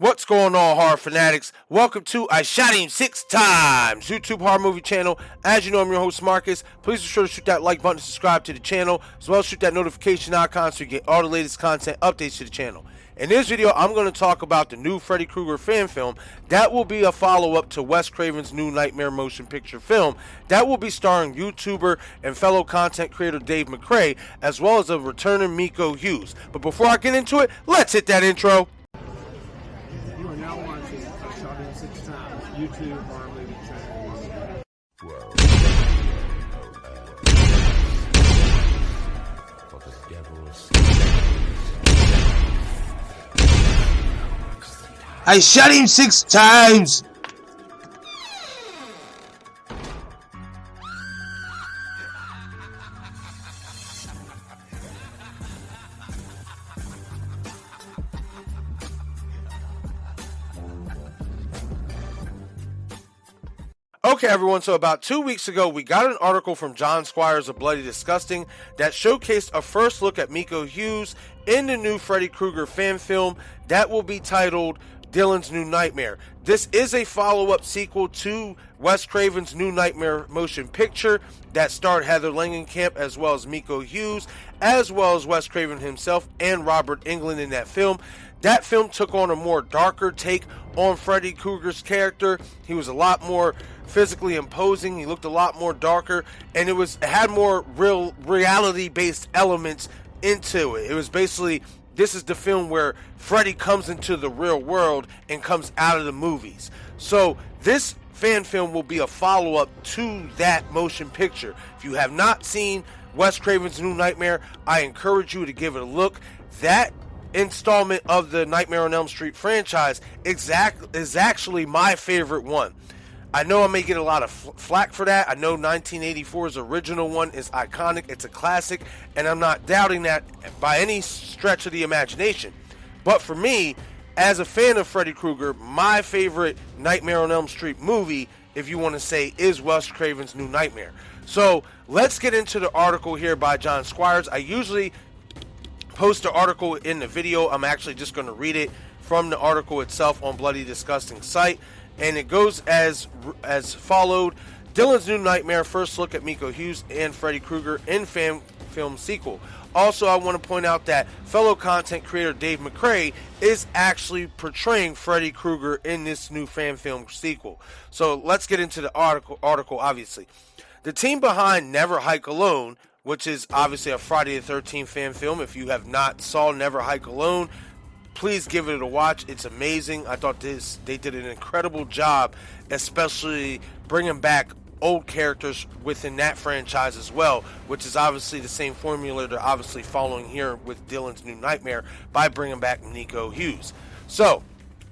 What's going on, horror fanatics? Welcome to I Shot Him 6 Times YouTube horror movie channel. As you know, I'm your host Marcus. Please be sure to shoot that like button, subscribe to the channel, as well as shoot that notification icon so you get all the latest content updates to the channel. In this video, I'm going to talk about the new Freddy Krueger fan film that will be a follow-up to Wes Craven's new Nightmare motion picture film that will be starring YouTuber and fellow content creator Dave McCrae, as well as a returning mikohughes. But before I get into it, let's hit that intro. You are now watching I Shot Him 6 Times YouTube horror movie channel. I shot him 6 times! Okay everyone, so about 2 weeks ago we got an article from John Squires of Bloody Disgusting that showcased a first look at mikohughes in the new Freddy Krueger fan film that will be titled Dylan's New Nightmare. This is a follow-up sequel to Wes Craven's new Nightmare motion picture that starred Heather Langenkamp as well as mikohughes, as well as Wes Craven himself and Robert Englund in that film. That film took on a more darker take on Freddy Krueger's character. He was a lot more physically imposing, he looked a lot more darker, and it had more reality-based elements into it. It was basically, this is the film where Freddy comes into the real world and comes out of the movies. So this fan film will be a follow-up to that motion picture. If you have not seen Wes Craven's New Nightmare, I encourage you to give it a look. That installment of the Nightmare on Elm Street franchise is actually my favorite one. I know I may get a lot of flack for that. I know 1984's original one is iconic. It's a classic, and I'm not doubting that by any stretch of the imagination. But for me, as a fan of Freddy Krueger, my favorite Nightmare on Elm Street movie, if you want to say, is Wes Craven's New Nightmare. So let's get into the article here by John Squires. I usually post the article in the video. I'm actually just going to read it from the article itself on Bloody Disgusting site. And it goes as followed. Dylan's New Nightmare, first look at mikohughes and Freddy Krueger in fan film sequel. Also, I want to point out that fellow content creator Dave McCrae is actually portraying Freddy Krueger in this new fan film sequel. So let's get into the article obviously. The team behind Never Hike Alone, which is obviously a Friday the 13th fan film. If you have not saw Never Hike Alone, please give it a watch. It's amazing. I thought they did an incredible job, especially bringing back old characters within that franchise as well, which is obviously the same formula they're obviously following here with Dylan's New Nightmare by bringing back mikohughes. So,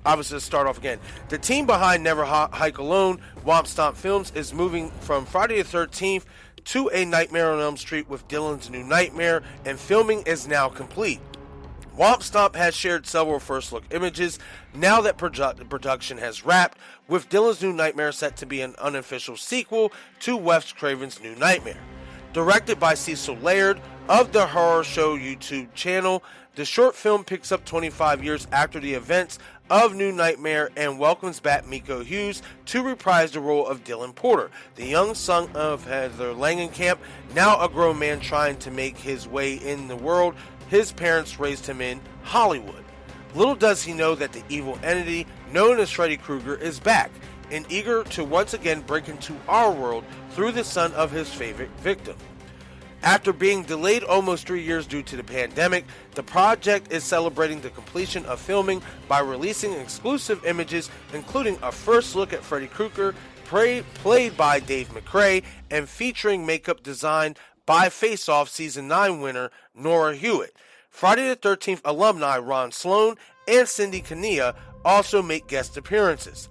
obviously, let's start off again. The team behind Never Hike Alone, wompstompfilms, is moving from Friday the 13th to A Nightmare on Elm Street with Dylan's New Nightmare, and filming is now complete. Wompstomp has shared several first look images now that production has wrapped, with Dylan's New Nightmare set to be an unofficial sequel to Wes Craven's New Nightmare. Directed by Cecil Laird of the Horror Show YouTube channel, the short film picks up 25 years after the events of New Nightmare and welcomes back mikohughes to reprise the role of Dylan Porter, the young son of Heather Langenkamp, now a grown man trying to make his way in the world his parents raised him in, Hollywood. Little does he know that the evil entity known as Freddy Krueger is back and eager to once again break into our world through the son of his favorite victim. After being delayed almost 3 years due to the pandemic, the project is celebrating the completion of filming by releasing exclusive images, including a first look at Freddy Krueger, played by Dave McCrae, and featuring makeup designed by Face Off Season 9 winner Nora Hewitt. Friday the 13th alumni Ron Sloan and Cindy Kania also make guest appearances.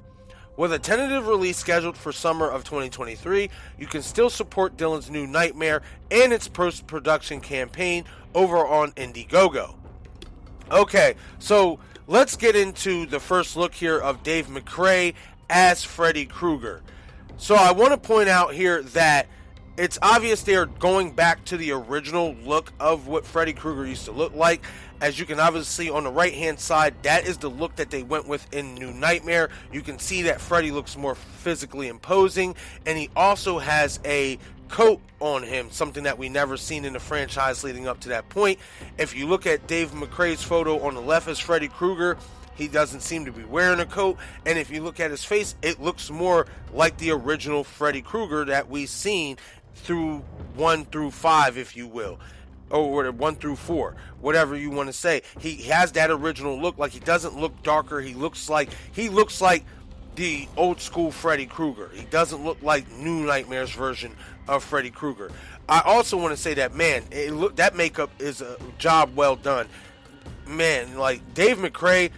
With a tentative release scheduled for summer of 2023, you can still support Dylan's New Nightmare and its post-production campaign over on Indiegogo. Okay, so let's get into the first look here of Dave McCrae as Freddy Krueger. So I want to point out here that it's obvious they are going back to the original look of what Freddy Krueger used to look like. As you can obviously see on the right hand side, that is the look that they went with in New Nightmare. You can see that Freddy looks more physically imposing, and he also has a coat on him, something that we never seen in the franchise leading up to that point. If you look at Dave McCrae's photo on the left as Freddy Krueger, he doesn't seem to be wearing a coat, and if you look at his face, it looks more like the original Freddy Krueger that we've seen through 1 through 5, if you will, or 1 through 4, whatever you want to say. He has that original look. Like, he doesn't look darker. He looks like the old school Freddy Krueger. He doesn't look like New Nightmare's version of Freddy Krueger. I also want to say that, man, that makeup is a job well done. Man, like Dave McCrae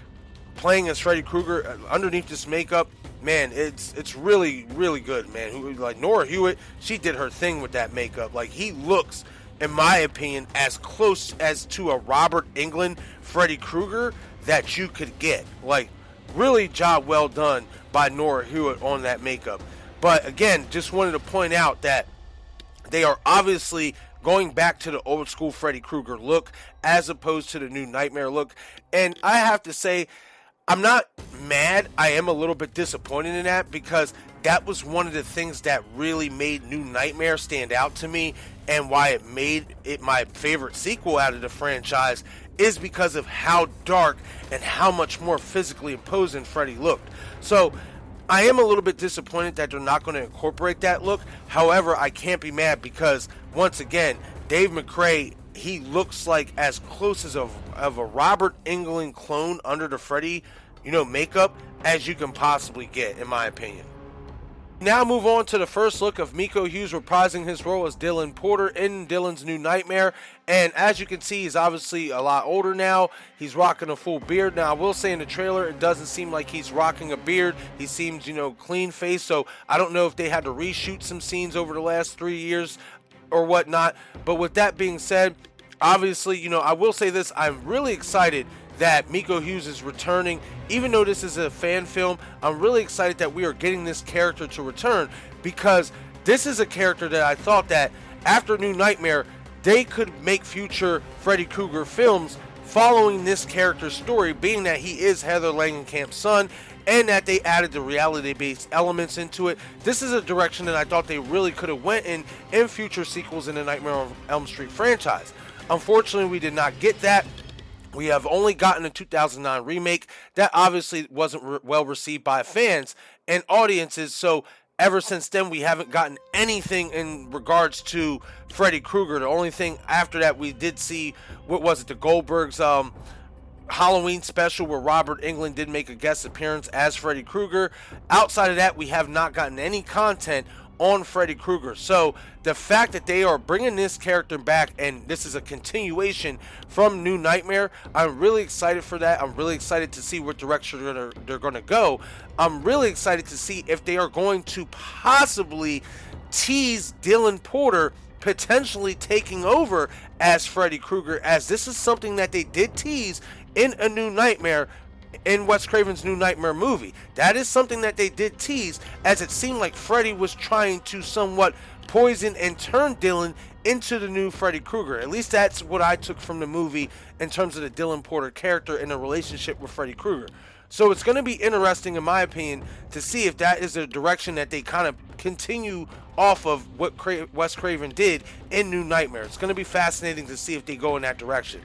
playing as Freddy Krueger underneath this makeup, man, it's really, really good, man. Like Nora Hewitt, she did her thing with that makeup. Like, he looks, in my opinion, as close as to a Robert Englund Freddy Krueger that you could get. Like, really job well done by Nora Hewitt on that makeup. But again, just wanted to point out that they are obviously going back to the old school Freddy Krueger look as opposed to the New Nightmare look. And I have to say, I'm not mad. I am a little bit disappointed in that, because that was one of the things that really made New Nightmare stand out to me, and why it made it my favorite sequel out of the franchise is because of how dark and how much more physically imposing Freddy looked. So I am a little bit disappointed that they're not going to incorporate that look. However, I can't be mad, because once again, Dave McCrae, he looks like as close as of a Robert Englund clone under the Freddy, makeup as you can possibly get, in my opinion. Now move on to the first look of Mikohughes reprising his role as Dylan Porter in Dylan's New Nightmare. And as you can see, he's obviously a lot older now. He's rocking a full beard. Now, I will say in the trailer, it doesn't seem like he's rocking a beard. He seems, clean faced. So I don't know if they had to reshoot some scenes over the last 3 years or whatnot. But with that being said, obviously, I will say this. I'm really excited that Mikohughes is returning. Even though this is a fan film, I'm really excited that we are getting this character to return, because this is a character that I thought that after New Nightmare, they could make future Freddy Krueger films following this character's story, being that he is Heather Langenkamp's son, and that they added the reality-based elements into it. This is a direction that I thought they really could have went in future sequels in the Nightmare on Elm Street franchise. Unfortunately, we did not get that. We have only gotten a 2009 remake that obviously wasn't well received by fans and audiences. So ever since then, we haven't gotten anything in regards to Freddy Krueger. The only thing after that we did see, the Goldbergs Halloween special, where Robert Englund did make a guest appearance as Freddy Krueger. Outside of that, we have not gotten any content on Freddy Krueger. So the fact that they are bringing this character back, and this is a continuation from New Nightmare, I'm really excited for that. I'm really excited to see what direction they're going to go. I'm really excited to see if they are going to possibly tease Dylan Porter potentially taking over as Freddy Krueger, as this is something that they did tease in a New Nightmare, in Wes Craven's New Nightmare movie. That is something that they did tease, as it seemed like Freddy was trying to somewhat poison and turn Dylan into the new Freddy Krueger. At least that's what I took from the movie in terms of the Dylan Porter character and the relationship with Freddy Krueger. So it's going to be interesting, in my opinion, to see if that is a direction that they kind of continue off of what Wes Craven did in New Nightmare. It's going to be fascinating to see if they go in that direction.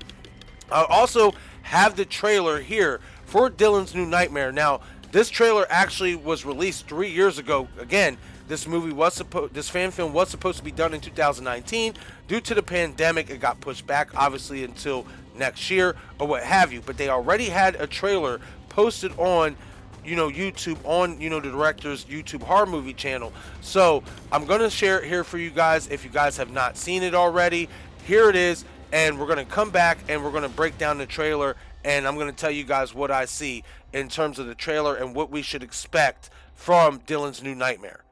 I also have the trailer here for Dylan's New Nightmare. Now, this trailer actually was released 3 years ago. Again, this fan film was supposed to be done in 2019. Due to the pandemic, it got pushed back, obviously, until next year or what have you. But they already had a trailer posted on, YouTube, on, the director's YouTube horror movie channel. So I'm going to share it here for you guys. If you guys have not seen it already, here it is. And we're going to come back and we're going to break down the trailer, and I'm going to tell you guys what I see in terms of the trailer and what we should expect from Dylan's New Nightmare.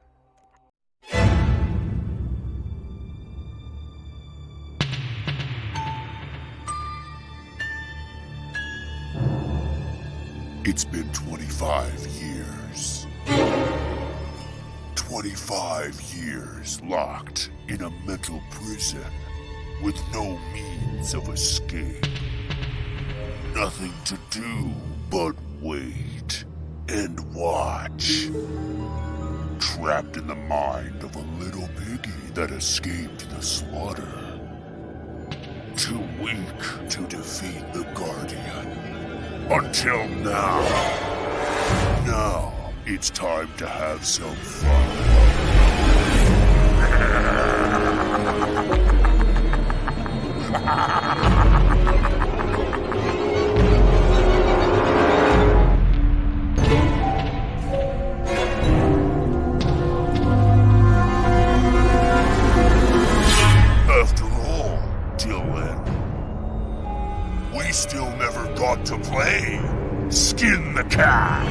It's been 25 years. 25 years locked in a mental prison with no means of escape. Nothing to do but wait and watch. Trapped in the mind of a little piggy that escaped the slaughter. Too weak to defeat the Guardian. Until now. Now it's time to have some fun. After all, Dylan, we still never got to play Skin the Cat.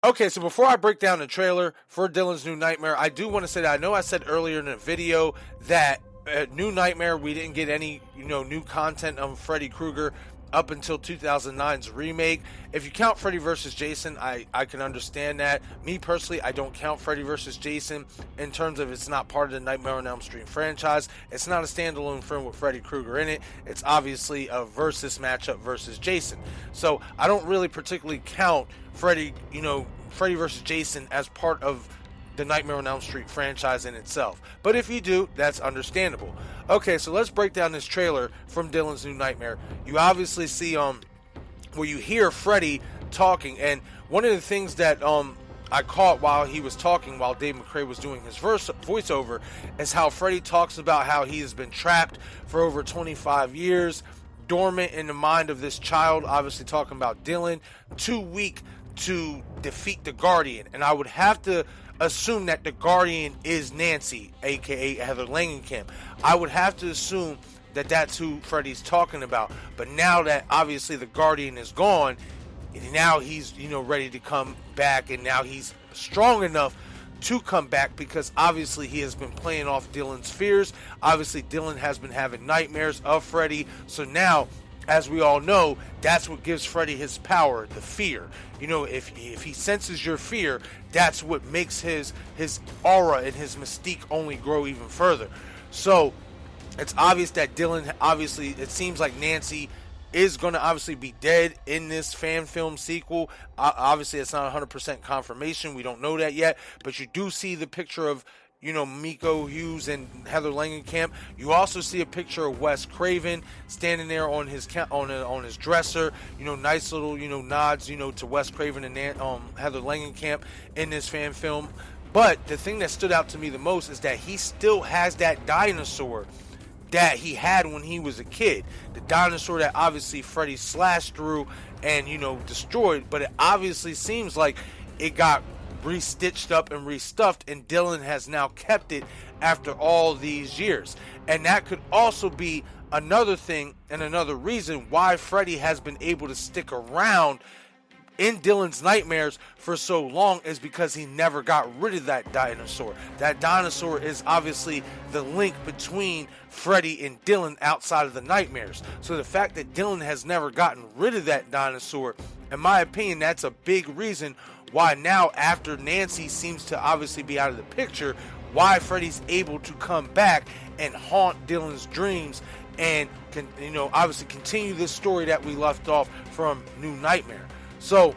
Okay, so before I break down the trailer for Dylan's New Nightmare, I do want to say that I know I said earlier in the video that New Nightmare, we didn't get any, new content on Freddy Krueger up until 2009's remake. If you count Freddy vs. Jason, I can understand that. Me personally, I don't count Freddy vs. Jason in terms of it's not part of the Nightmare on Elm Street franchise. It's not a standalone film with Freddy Krueger in it. It's obviously a versus matchup versus Jason. So I don't really particularly count Freddy vs. Jason as part of the Nightmare on Elm Street franchise in itself. But if you do, that's understandable. Okay, so let's break down this trailer from Dylan's New Nightmare. You obviously see where you hear Freddy talking, and one of the things that I caught while he was talking, while davemcrae was doing his voiceover, is how Freddy talks about how he has been trapped for over 25 years, dormant in the mind of this child, obviously talking about Dylan, too weak to defeat the Guardian. And I would have to assume that the Guardian is Nancy, aka Heather Langenkamp. I would have to assume that that's who Freddy's talking about. But now that obviously the Guardian is gone, now he's ready to come back, and now he's strong enough to come back because obviously he has been playing off Dylan's fears. Obviously Dylan has been having nightmares of Freddy, so now, as we all know, that's what gives Freddy his power, the fear. If he senses your fear, that's what makes his aura and his mystique only grow even further. So it's obvious that Dylan, obviously, it seems like Nancy is going to obviously be dead in this fan film sequel. Obviously, it's not 100% confirmation. We don't know that yet. But you do see the picture of, mikohughes and Heather Langenkamp. You also see a picture of Wes Craven standing there on his dresser. Nice little, nods, to Wes Craven and Heather Langenkamp in this fan film. But the thing that stood out to me the most is that he still has that dinosaur that he had when he was a kid. The dinosaur that obviously Freddy slashed through and, destroyed. But it obviously seems like it got restitched up and restuffed, and Dylan has now kept it after all these years. And that could also be another thing and another reason why Freddy has been able to stick around in Dylan's nightmares for so long, is because he never got rid of that dinosaur. That dinosaur is obviously the link between Freddy and Dylan outside of the nightmares. So the fact that Dylan has never gotten rid of that dinosaur, in my opinion, that's a big reason why now, after Nancy seems to obviously be out of the picture, why Freddy's able to come back and haunt Dylan's dreams and obviously continue this story that we left off from New Nightmare. So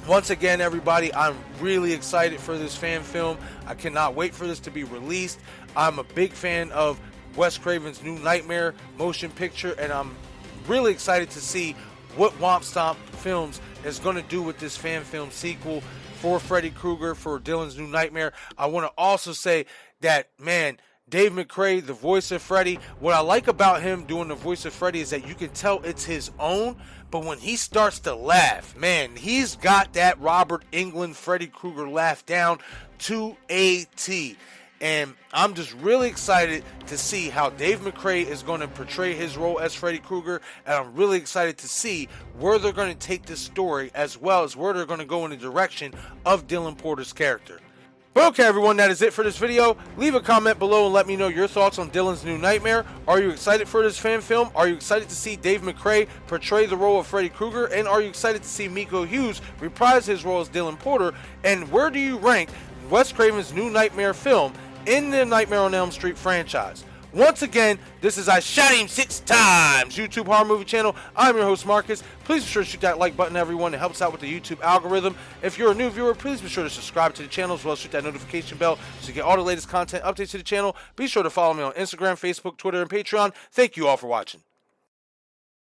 once again, everybody, I'm really excited for this fan film. I cannot wait for this to be released. I'm a big fan of Wes Craven's New Nightmare motion picture, and I'm really excited to see what Wompstompfilms is going to do with this fan film sequel for Freddy Krueger, for Dylan's New Nightmare. I want to also say that, man, Dave McCrae, the voice of Freddy, what I like about him doing the voice of Freddy is that you can tell it's his own, but when he starts to laugh, man, he's got that Robert Englund Freddy Krueger laugh down to a T. And I'm just really excited to see how Dave McCrae is going to portray his role as Freddy Krueger, and I'm really excited to see where they're going to take this story, as well as where they're going to go in the direction of Dylan Porter's character. But okay, everyone, that is it for this video. Leave a comment below and let me know your thoughts on Dylan's New Nightmare. Are you excited for this fan film? Are you excited to see Dave McCrae portray the role of Freddy Krueger? And are you excited to see Mikohughes reprise his role as Dylan Porter? And where do you rank Wes Craven's New Nightmare film in the Nightmare on Elm Street franchise? Once again, this is I Shot Him 6 Times YouTube horror movie channel. I'm your host, Marcus. Please be sure to shoot that like button, everyone. It helps out with the YouTube algorithm. If you're a new viewer, please be sure to subscribe to the channel, as well as shoot that notification bell so you get all the latest content updates to the channel. Be sure to follow me on Instagram, Facebook, Twitter, and Patreon. Thank you all for watching.